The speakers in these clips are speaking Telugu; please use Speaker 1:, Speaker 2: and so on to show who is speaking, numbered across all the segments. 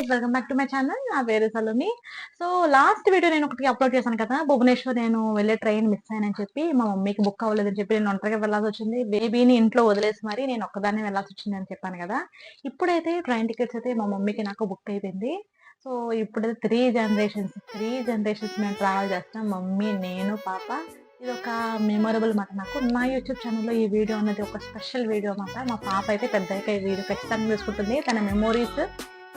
Speaker 1: Guys, welcome back to my channel. నా పేరు సలోని. సో లాస్ట్ వీడియో నేను ఒకటి అప్లోడ్ చేశాను కదా, భువనేశ్వర్ నేను వెళ్ళే ట్రైన్ మిస్ అయ్యానని చెప్పి, మా మమ్మీకి బుక్ అవ్వలేదని చెప్పి నేను ఒంటరిగా వెళ్ళాల్సి వచ్చింది. బేబీని ఇంట్లో వదిలేసి మరి నేను ఒక్కదాన్ని వెళ్ళాల్సి వచ్చింది అని చెప్పాను కదా. ఇప్పుడైతే ట్రైన్ టికెట్స్ అయితే మా మమ్మీకి నాకు బుక్ అయిపోయింది. సో ఇప్పుడైతే త్రీ జనరేషన్స్ మేము ట్రావెల్ చేస్తాం, మమ్మీ, నేను, పాప. ఇది ఒక మెమొరబుల్ మాట. నాకు నా యూట్యూబ్ ఛానల్లో ఈ వీడియో అనేది ఒక స్పెషల్ వీడియో అన్నమాట. మా పాప అయితే పెద్దగా ఈ వీడియో ఖచ్చితంగా చూసుకుంటుంది. తన మెమోరీస్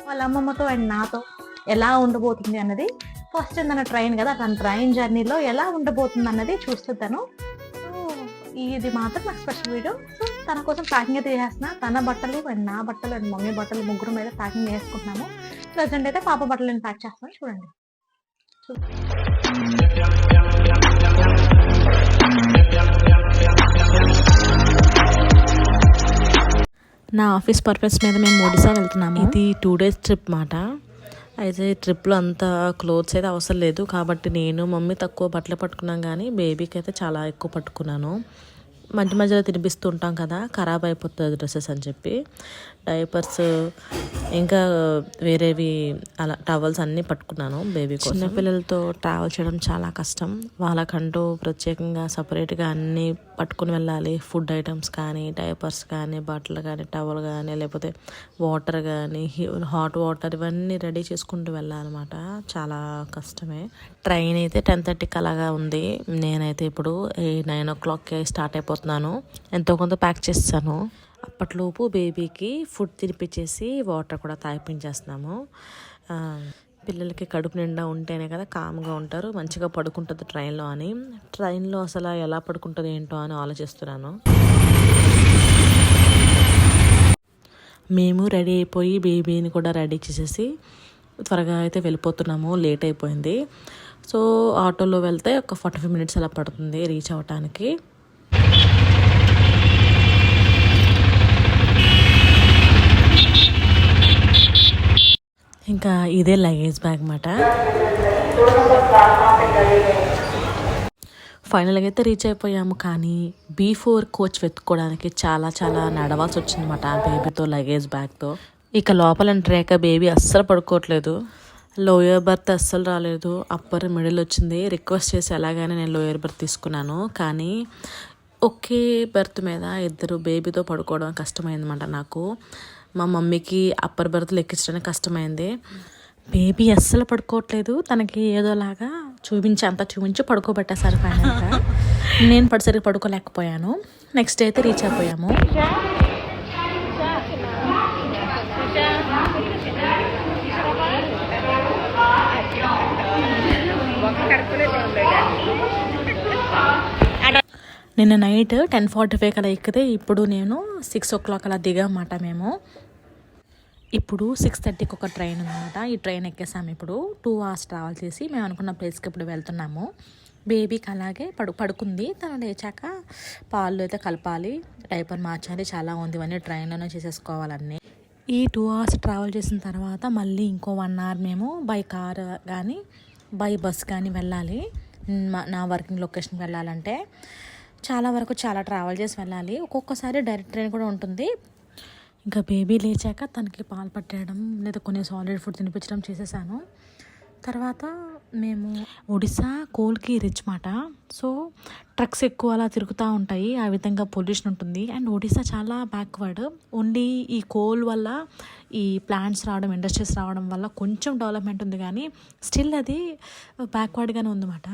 Speaker 1: వాళ్ళ అమ్మమ్మతో అండ్ నాతో ఎలా ఉండబోతుంది అన్నది, ఫస్ట్ తన ట్రైన్ కదా, తన ట్రైన్ జర్నీలో ఎలా ఉండబోతుంది అన్నది చూస్తాను. సో ఇది మాత్రం నాకు స్పెషల్ వీడియో. సో తన కోసం ప్యాకింగ్ అయితే చేస్తున్నా. తన బట్టలు అండ్ నా బట్టలు అండ్ మమ్మీ బట్టలు ముగ్గురు మీద ప్యాకింగ్ చేసుకుంటున్నాము. ప్రజెంట్ అయితే పాప బట్టలు నేను ప్యాక్ చేస్తాను, చూడండి.
Speaker 2: నా ఆఫీస్ పర్పస్ మీద మేము ఒడిశా వెళ్తున్నాము. ఇది 2 days ట్రిప్ మాట. అయితే ట్రిప్లో అంత క్లోత్స్ అయితే అవసరం లేదు కాబట్టి నేను మమ్మీ తక్కువ బట్టలు పట్టుకున్నాం, కానీ బేబీకి అయితే చాలా ఎక్కువ పట్టుకున్నాను. మధ్య మధ్యలో తినిపిస్తూ ఉంటాం కదా, ఖరాబ్ అయిపోతుంది డ్రెస్సెస్ అని చెప్పి డైపర్స్ ఇంకా వేరేవి అలా టవల్స్ అన్నీ పట్టుకున్నాను బేబీ కోసం. చిన్నపిల్లలతో ట్రావెల్ చేయడం చాలా కష్టం. వాళ్ళకంటూ ప్రత్యేకంగా సపరేట్గా అన్నీ పట్టుకుని వెళ్ళాలి. ఫుడ్ ఐటమ్స్ కానీ, డైపర్స్ కానీ, బట్టలు కానీ, టవల్ కానీ, లేకపోతే వాటర్ కానీ, హాట్ వాటర్, ఇవన్నీ రెడీ చేసుకుంటూ వెళ్ళాలన్నమాట. చాలా కష్టమే. ట్రైన్ అయితే 10:30కి అలాగా ఉంది. నేనైతే ఇప్పుడు 9 o'clockకి స్టార్ట్ అయిపోతున్నాను. ఎంతో కొంత ప్యాక్ చేస్తాను. అప్పట్లోపు బేబీకి ఫుడ్ తినిపించేసి వాటర్ కూడా తాగిపించేస్తున్నాము. పిల్లలకి కడుపు నిండా ఉంటేనే కదా కామ్గా ఉంటారు, మంచిగా పడుకుంటుంది ట్రైన్లో అని. ట్రైన్లో అసలు ఎలా పడుకుంటుంది ఏంటో అని ఆలోచిస్తున్నాను. మేము రెడీ అయిపోయి బేబీని కూడా రెడీ చేసేసి త్వరగా అయితే వెళ్ళిపోతున్నాము. లేట్ అయిపోయింది. సో ఆటోలో వెళ్తే ఒక 45 minutes అలా పడుతుంది రీచ్ అవ్వటానికి. ఇంకా ఇదే లగేజ్ బ్యాగ్ అన్నమాట. ఫైనల్గా అయితే రీచ్ అయిపోయాము. కానీ B4 కోచ్ వెతుక్కోవడానికి చాలా చాలా నడవాల్సి వచ్చిందన్నమాట బేబీతో, లగేజ్ బ్యాగ్తో. ఇక లోపల ఎంటర్ అయ్యాక బేబీ అస్సలు పడుకోవట్లేదు. లోయర్ బర్త్ అస్సలు రాలేదు, అప్పర్ మిడిల్ వచ్చింది. రిక్వెస్ట్ చేసి ఎలాగైనా నేను లోయర్ బర్త్ తీసుకున్నాను, కానీ ఒకే బెర్త్ మీద ఇద్దరు బేబీతో పడుకోవడం కష్టమైందన్నమాట నాకు. మా మమ్మీకి అప్పర్ బెర్త్లు ఎక్కించడానికి కష్టమైంది. బేబీ అస్సలు పడుకోవట్లేదు. తనకి ఏదోలాగా చూపించి పడుకోబెట్టేసారు ఫైనల్గా. నేను సరిగ్గా పడుకోలేకపోయాను. నెక్స్ట్ డే అయితే రీచ్ అయిపోయాము. నిన్న నైట్ 10:45 అలా ఎక్కితే ఇప్పుడు నేను 6 o'clock అలా దిగామాట. మేము ఇప్పుడు 6:30కి ఒక ట్రైన్ ఉందన్నమాట. ఈ ట్రైన్ ఎక్కేసాము. ఇప్పుడు 2 hours ట్రావెల్ చేసి మేము అనుకున్న ప్లేస్కి ఇప్పుడు వెళ్తున్నాము. బేబీకి అలాగే పడుకుంది. తను లేచాక పాలు అయితే కలపాలి, డైపర్ మార్చాలి, చాలా ఉంది. ఇవన్నీ ట్రైన్లోనే చేసేసుకోవాలన్నీ. ఈ 2 hours ట్రావెల్ చేసిన తర్వాత మళ్ళీ ఇంకో 1 hour మేము బై కార్ కానీ బై బస్ కానీ వెళ్ళాలి. నా వర్కింగ్ లొకేషన్కి వెళ్ళాలంటే చాలా ట్రావెల్ చేసి వెళ్ళాలి. ఒక్కొక్కసారి డైరెక్ట్ ట్రైన్ కూడా ఉంటుంది. ఇంకా బేబీ లేచాక తనకి పాలు పట్టేయడం లేదా కొన్ని సాలిడ్ ఫుడ్ తినిపించడం చేసేసాను. తర్వాత మేము ఒడిశా కోల్కి రిచ్ మాట. సో ట్రక్స్ ఎక్కువ అలా తిరుగుతూ ఉంటాయి, ఆ విధంగా పొల్యూషన్ ఉంటుంది. అండ్ ఒడిశా చాలా బ్యాక్వర్డ్. ఓన్లీ ఈ కోల్ వల్ల, ఈ ప్లాంట్స్ రావడం, ఇండస్ట్రీస్ రావడం వల్ల కొంచెం డెవలప్మెంట్ ఉంది, కానీ స్టిల్ అది బ్యాక్వర్డ్గానే ఉందన్నమాట.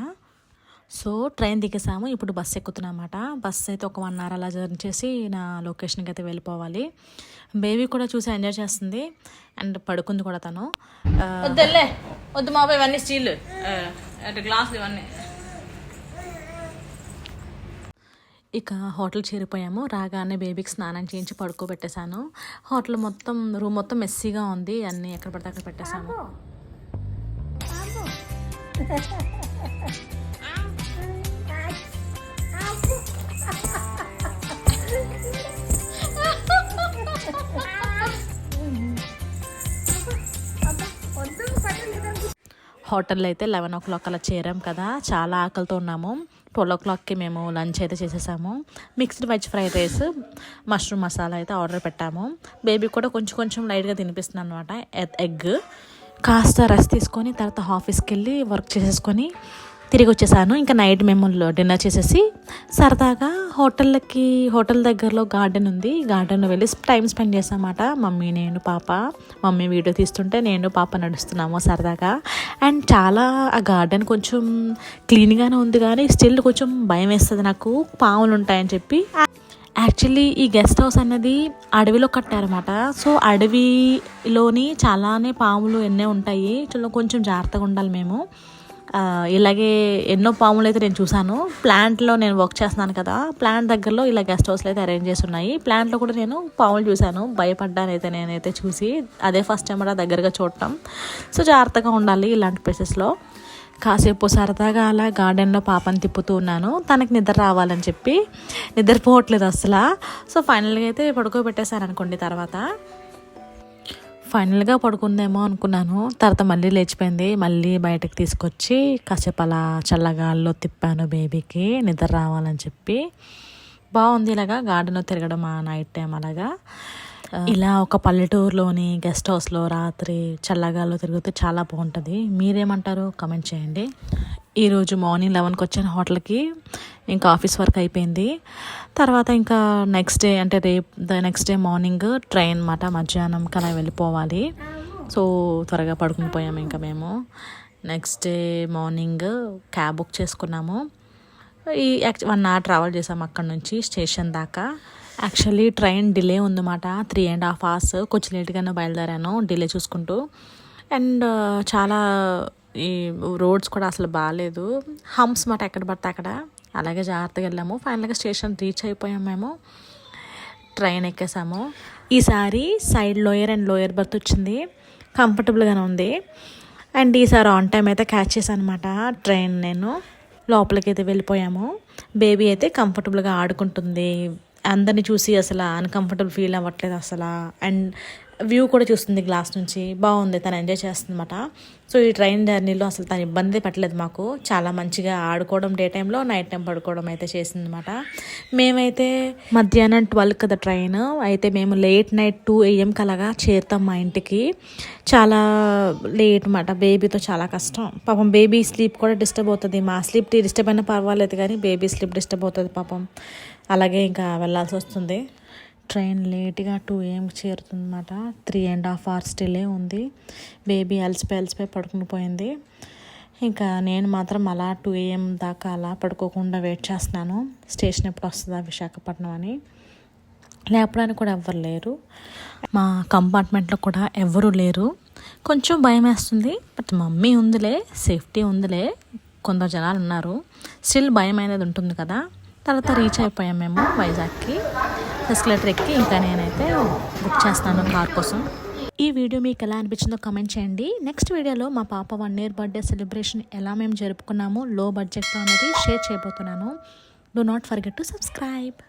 Speaker 2: సో ట్రైన్ దిగేసాము. ఇప్పుడు బస్సు ఎక్కుతున్నామన్నమాట. బస్సు అయితే ఒక 1 hour అలా జర్నీ చేసి నా లొకేషన్కి అయితే వెళ్ళిపోవాలి. బేబీ కూడా చూసి ఎంజాయ్ చేస్తుంది అండ్ పడుకుంది కూడా తను. వద్దు మా బాబు, ఇవన్నీ స్టీల్ గ్లాసులు ఇవన్నీ. ఇక హోటల్ చేరిపోయాము. రాగానే బేబీకి స్నానం చేయించి పడుకోబెట్టేశాను. హోటల్ మొత్తం, రూమ్ మొత్తం మెస్సీగా ఉంది, అన్నీ ఎక్కడ పడితే అక్కడ పెట్టేశాము. హోటల్లో అయితే 11 o'clock అలా చేరాం కదా. చాలా ఆకలితో ఉన్నాము. 12 మేము లంచ్ అయితే చేసేసాము. Mixed veg fried rice, mushroom masala అయితే ఆర్డర్ పెట్టాము. బేబీ కూడా కొంచెం లైట్గా తినిపిస్తున్నాను అనమాట. ఎగ్ కాస్త రెస్ట్ తీసుకొని తర్వాత ఆఫీస్కి వెళ్ళి వర్క్ చేసేసుకొని తిరిగి వచ్చేసాను. ఇంకా నైట్ మేము డిన్నర్ చేసేసి సరదాగా హోటల్ దగ్గరలో గార్డెన్ ఉంది, గార్డెన్లో వెళ్ళి టైం స్పెండ్ చేసామన్నమాట. మమ్మీ, నేను, పాప. మమ్మీ వీడియో తీస్తుంటే నేను పాప నడుస్తున్నాము సరదాగా. అండ్ చాలా ఆ గార్డెన్ కొంచెం క్లీన్గానే ఉంది కానీ స్టిల్ కొంచెం భయం వేస్తుంది నాకు, పాములు ఉంటాయని చెప్పి. యాక్చువల్లీ ఈ గెస్ట్ హౌస్ అనేది అడవిలో కట్టారన్నమాట. సో అడవిలోని చాలానే పాములు ఎన్నో ఉంటాయి, కొంచెం జాగ్రత్తగా ఉండాలి మేము. ఇలాగే ఎన్నో పాములు అయితే నేను చూశాను. ప్లాంట్లో నేను వర్క్ చేస్తున్నాను కదా, ప్లాంట్ దగ్గరలో ఇలా గెస్ట్ హౌస్లు అయితే అరేంజ్ చేసి ఉన్నాయి. ప్లాంట్లో కూడా నేను పాములు చూశాను, భయపడ్డాను అయితే నేనైతే చూసి. అదే ఫస్ట్ టైం అలా దగ్గరగా చూడటం. సో జాగ్రత్తగా ఉండాలి ఇలాంటి ప్లేసెస్లో. కాసేపు సరదాగా అలా గార్డెన్లో పాపని తిప్పుతూ ఉన్నాను. తనకి నిద్ర రావాలని చెప్పి నిద్రపోవట్లేదు అసలు. సో ఫైనల్గా అయితే పడుకోబెట్టేశాను అనుకోండి. తర్వాత ఫైనల్గా పడుకుందేమో అనుకున్నాను, తర్వాత మళ్ళీ లేచిపోయింది. మళ్ళీ బయటకు తీసుకొచ్చి కాసేపు అలా చల్లగాల్లో తిప్పాను బేబీకి నిద్ర రావాలని చెప్పి. బాగుంది ఇలాగా గార్డెన్లో తిరగడం ఆ నైట్ టైం. అలాగా ఇలా ఒక పల్లెటూరులోని గెస్ట్ హౌస్లో రాత్రి చల్లగాల్లో తిరుగుతూ చాలా బాగుంటుంది. మీరేమంటారు కామెంట్ చేయండి. ఈరోజు మార్నింగ్ 11కి వచ్చాను హోటల్కి. ఇంకా ఆఫీస్ వర్క్ అయిపోయింది. తర్వాత ఇంకా నెక్స్ట్ డే మార్నింగ్ ట్రైన్ అన్నమాట. మధ్యాహ్నంకి అలా వెళ్ళిపోవాలి. సో త్వరగా పడుకుని పోయాము ఇంకా మేము. Next day morning cab book చేసుకున్నాము. 1 hour ట్రావెల్ చేసాము అక్కడ నుంచి స్టేషన్ దాకా. యాక్చువల్లీ ట్రైన్ డిలే ఉందన్నమాట, 3.5 hours. కొంచెం లేట్గానే బయలుదేరాను డిలే చూసుకుంటూ. అండ్ చాలా ఈ రోడ్స్ కూడా అసలు బాగాలేదు, హంప్స్ మాట ఎక్కడ పడితే అక్కడ. అలాగే జాగ్రత్తగా వెళ్ళాము. ఫైనల్గా స్టేషన్ రీచ్ అయిపోయాము మేము. ట్రైన్ ఎక్కేసాము. ఈసారి సైడ్ లోయర్ బర్త్ వచ్చింది, కంఫర్టబుల్గానే ఉంది. అండ్ ఈసారి ఆన్ టైం అయితే క్యాచ్ చేశాను అనమాట ట్రైన్. నేను లోపలికి అయితే వెళ్ళిపోయాము. బేబీ అయితే కంఫర్టబుల్గా ఆడుకుంటుంది, అందరినీ చూసి అసలు అన్కంఫర్టబుల్ ఫీల్ అవ్వట్లేదు అసలు. అండ్ వ్యూ కూడా చూస్తుంది గ్లాస్ నుంచి, బాగుంది, తను ఎంజాయ్ చేస్తుంది అనమాట. సో ఈ ట్రైన్ జర్నీలో అసలు తను ఇబ్బంది పెట్టలేదు మాకు, చాలా మంచిగా ఆడుకోవడం డే టైంలో, నైట్ టైం పడుకోవడం అయితే చేసింది అనమాట. మేమైతే మధ్యాహ్నం 12 కదా ట్రైన్ అయితే, మేము లేట్ నైట్ 2 AM అలాగా చేరుతాం మా ఇంటికి. చాలా లేట్ అనమాట, బేబీతో చాలా కష్టం పాపం. బేబీ స్లీప్ కూడా డిస్టర్బ్ అవుతుంది. మా స్లీప్ డిస్టర్బ్ అయినా పర్వాలేదు కానీ బేబీ స్లీప్ డిస్టర్బ్ అవుతుంది పాపం. అలాగే ఇంకా వెళ్ళాల్సి వస్తుంది. ట్రైన్ లేట్గా 2 AM చేరుతుంది అన్నమాట. 3.5 hours డిలే ఉంది. బేబీ అలసిపోయి పడుకుని పోయింది. ఇంకా నేను మాత్రం అలా 2 AM దాకా అలా పడుకోకుండా వెయిట్ చేస్తున్నాను, స్టేషన్ ఎప్పుడు వస్తుందా విశాఖపట్నం అని. లేపడానికి కూడా ఎవ్వరు లేరు, మా కంపార్ట్మెంట్లో కూడా ఎవరు లేరు. కొంచెం భయం వేస్తుంది, బట్ మమ్మీ ఉందిలే, సేఫ్టీ ఉందిలే, కొందరు జనాలు ఉన్నారు, స్టిల్ భయం అనేది ఉంటుంది కదా. తర్వాత రీచ్ అయిపోయాం మేము వైజాగ్కి. ఎస్కలేటర్ ఎక్కి ఇంకా నేనైతే బుక్ చేస్తాను కార్ కోసం. ఈ వీడియో మీకు ఎలా అనిపించిందో కామెంట్ చేయండి. నెక్స్ట్ వీడియోలో మా పాప 1 year బర్త్డే సెలబ్రేషన్ ఎలా మేము జరుపుకున్నామో లో బడ్జెట్తో అనేది షేర్ చేయబోతున్నాను. Do not forget to subscribe.